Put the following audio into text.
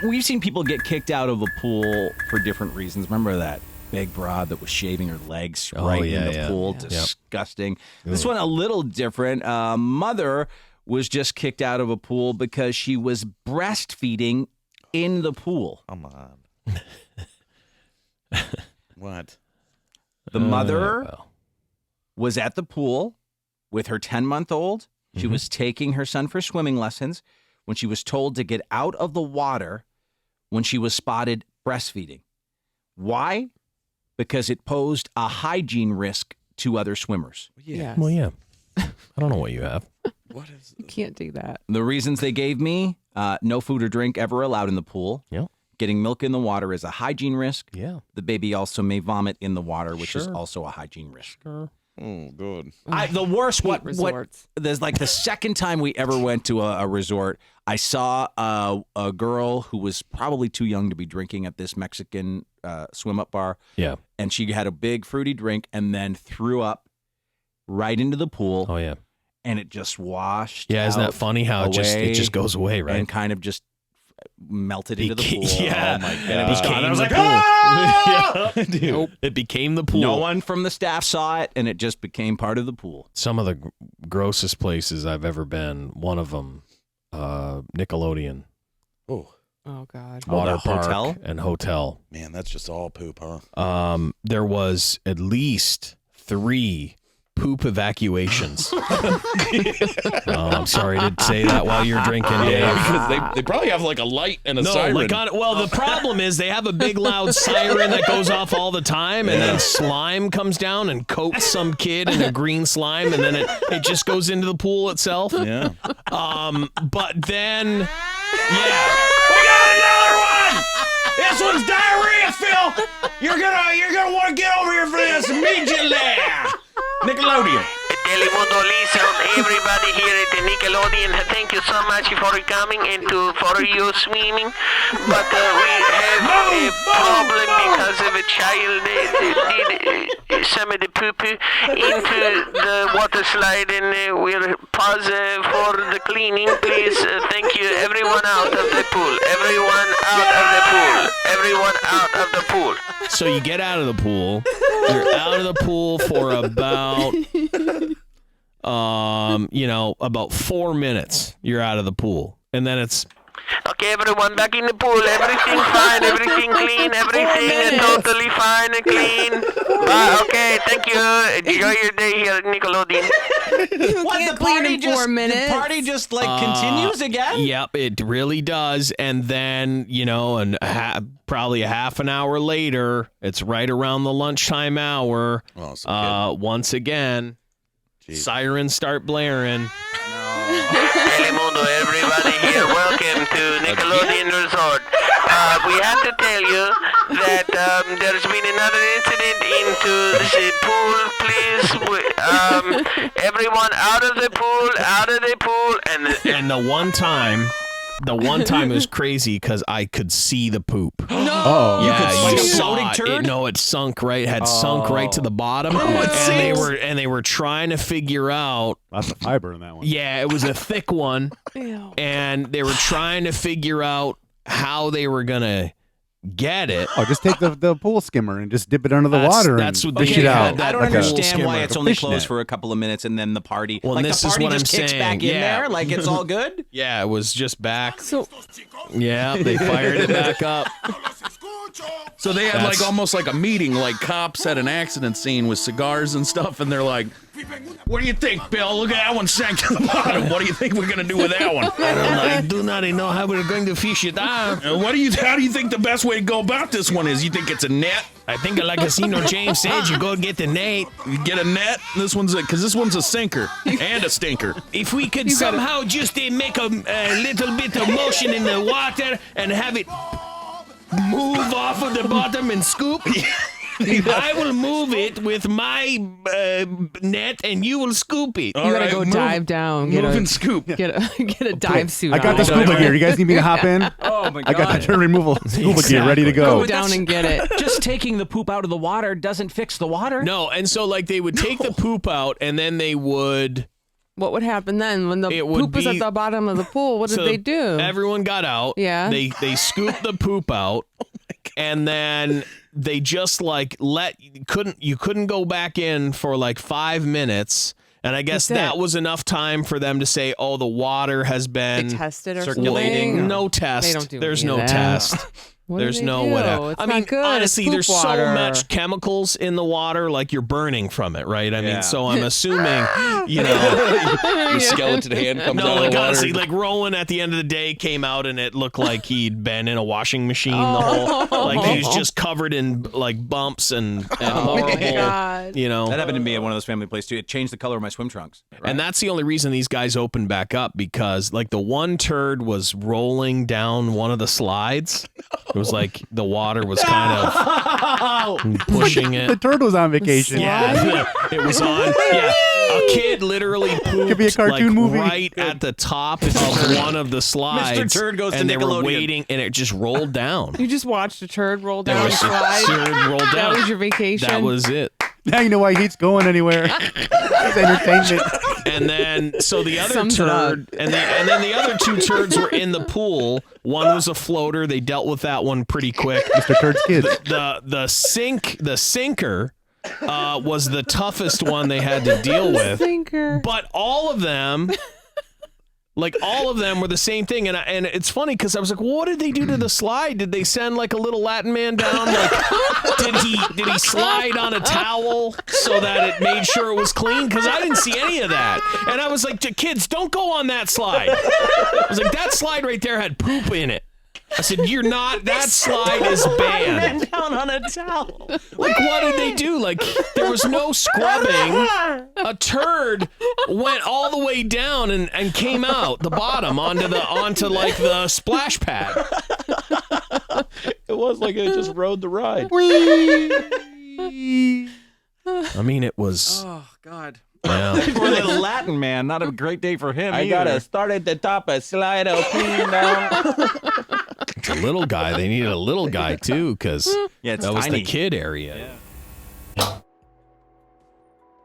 We've seen people get kicked out of a pool for different reasons. Remember that big broad that was shaving her legs in the pool? Yeah. Disgusting. Yep. This one a little different. Mother was just kicked out of a pool because she was breastfeeding in the pool. Come on. What? The mother was at the pool with her 10-month-old. She was taking her son for swimming lessons when she was told to get out of the water when she was spotted breastfeeding. Why? Because it posed a hygiene risk to other swimmers. Yes. Well, yeah. I don't know what you have. What is You can't do that. The reasons they gave me, no food or drink ever allowed in the pool. Yep. Getting milk in the water is a hygiene risk. Yeah. The baby also may vomit in the water, which is also a hygiene risk. Sure. Oh, good. The worst, what resorts. There's like the second time we ever went to a resort, I saw a girl who was probably too young to be drinking at this Mexican swim-up bar. Yeah. And she had a big fruity drink and then threw up right into the pool. Oh, yeah. And it just washed Yeah, isn't that funny how it just goes away, right? And kind of just melted into the pool. Yeah. Oh, my God. And it became I was the like, pool. ah! Dude, nope. It became the pool. No one from the staff saw it, and it just became part of the pool. Some of the grossest places I've ever been, one of them, Nickelodeon. Oh. Oh, God. Water park hotel? and hotel. Man, that's just all poop, huh? There was at least 3 poop evacuations. I'm sorry to say that while you're drinking, Dave. Because they probably have like a light and a siren. The problem is they have a big loud siren that goes off all the time, and then slime comes down and coats some kid in a green slime, and then it just goes into the pool itself. Yeah. But then, We got another one! This one's diarrhea, Phil! You're gonna want to get over here for this immediately! Nickelodeon. Telemundo, listen, everybody here at the Nickelodeon, thank you so much for coming and for your swimming. But we have a problem because of a child did some of the poo-poo into the water slide, and we'll pause for the cleaning. Please, thank you. Everyone out of the pool. Everyone out of the pool. Everyone out of the pool. so you get out of the pool. You're out of the pool for about, about 4 minutes. You're out of the pool, and then it's. Okay, everyone, back in the pool. Everything fine, everything clean, everything totally fine and clean. Okay, thank you. Enjoy your day here at Nickelodeon. What, the party in 4 minutes? The party just continues again? Yep, it really does. And then, probably a half an hour later, it's right around the lunchtime hour. Once again, sirens start blaring. Telemundo, everybody here, welcome to Nickelodeon Resort. We have to tell you that there's been another incident into the pool. Please, everyone out of the pool, And the one time it was crazy because I could see the poop. No. Oh, yeah, like you a saw floating turd? it sunk right to the bottom. And they were trying to figure out. Lots of fiber in that one. Yeah, it was a thick one. Ew. And they were trying to figure out how they were gonna get it. Oh, just take the pool skimmer and just dip it under the water That's and what they fish it out. I don't like understand why it's only fish closed net. for a couple of minutes and then the party. Well, like this the is party what just I'm kicks saying. back in Yeah. there, like it's all good. Yeah, it was just back. So, Yeah, they fired it back up. So they had like almost like a meeting, like cops at an accident scene with cigars and stuff, and they're like, "What do you think, Bill? Look at that one sank to the bottom. What do you think we're gonna do with that one? I do not know how we're going to fish it out. How do you think the best way to go about this one is? You think it's a net? I think, like Casino James said, you go get the net. You get a net. This one's because this one's a sinker and a stinker. If we could somehow just make a little bit of motion in the water and have it move off of the bottom and scoop. I will move it with my net, and you will scoop it. you gotta go dive down. Move and scoop. Get a dive suit I got on. the scuba gear. You guys need me to hop in? Oh my god! I got the turn removal scuba gear ready to Go go. down and get it. Just taking the poop out of the water doesn't fix the water. No, and so like they would take the poop out, and then they would What would happen then when the It would poop was at be- the bottom of the pool? What did So they do? Everyone got out. Yeah. They scooped the poop out, and then they just like you couldn't go back in for like 5 minutes. And I guess That's it. that was enough time for them to say, "Oh, the water has been They tested or circulating. something? No test. They don't do There's any of no that. test. What do There's they no do? whatever. It's I not mean, good. It's honestly, poop there's water. so much chemicals in the water, like you're burning from it, right? I Yeah. mean, so I'm assuming, you know, Your skeleton hand comes no, out like of the water. honestly, like Rowan at the end of the day came out and it looked like he'd been in a washing machine the Oh. whole, like he was just covered in like bumps and Oh my horrible, God. you know. That happened to me at one of those family places too. It changed the color of my swim trunks. And that's the only reason these guys opened back up, because like the one turd was rolling down one of the slides. It was like the water was kind of pushing The it. turd was on vacation. Yeah, it was on. Yeah, a kid literally pooped Could be a cartoon like, movie. right at the top of one of the slides. Turd goes to and they were Nickelodeon. waiting, and it just rolled down. You just watched a turd roll There down was the a slide. turd rolled That down. was your vacation. That was it. Now you know why he hates going anywhere. It's entertainment. And then, so the other Sums it up. turd, and then the other two turds were in the pool. One was a floater. They dealt with that one pretty quick. Mr. Turd's kids. The sinker was the toughest one they had to deal with. Sinker. But all of them, were the same thing. And it's funny because I was like, well, what did they do to the slide? Did they send like a little Latin man down? Like, did he slide on a towel so that it made sure it was clean? Because I didn't see any of that. And I was like, to kids, don't go on that slide. I was like, that slide right there had poop in it. I said, you're not, that slide is banned. Down on a towel. Like, what did they do? Like, there was no scrubbing. A turd went all the way down and came out the bottom onto like the splash pad. It was like it just rode the ride. I mean, it was. Oh God. Yeah. For the Latin man, not a great day for him. I either. gotta start at the top and slide out clean down. It's a little guy. They needed a little guy too, because Yeah, it's that was tiny. the kid area.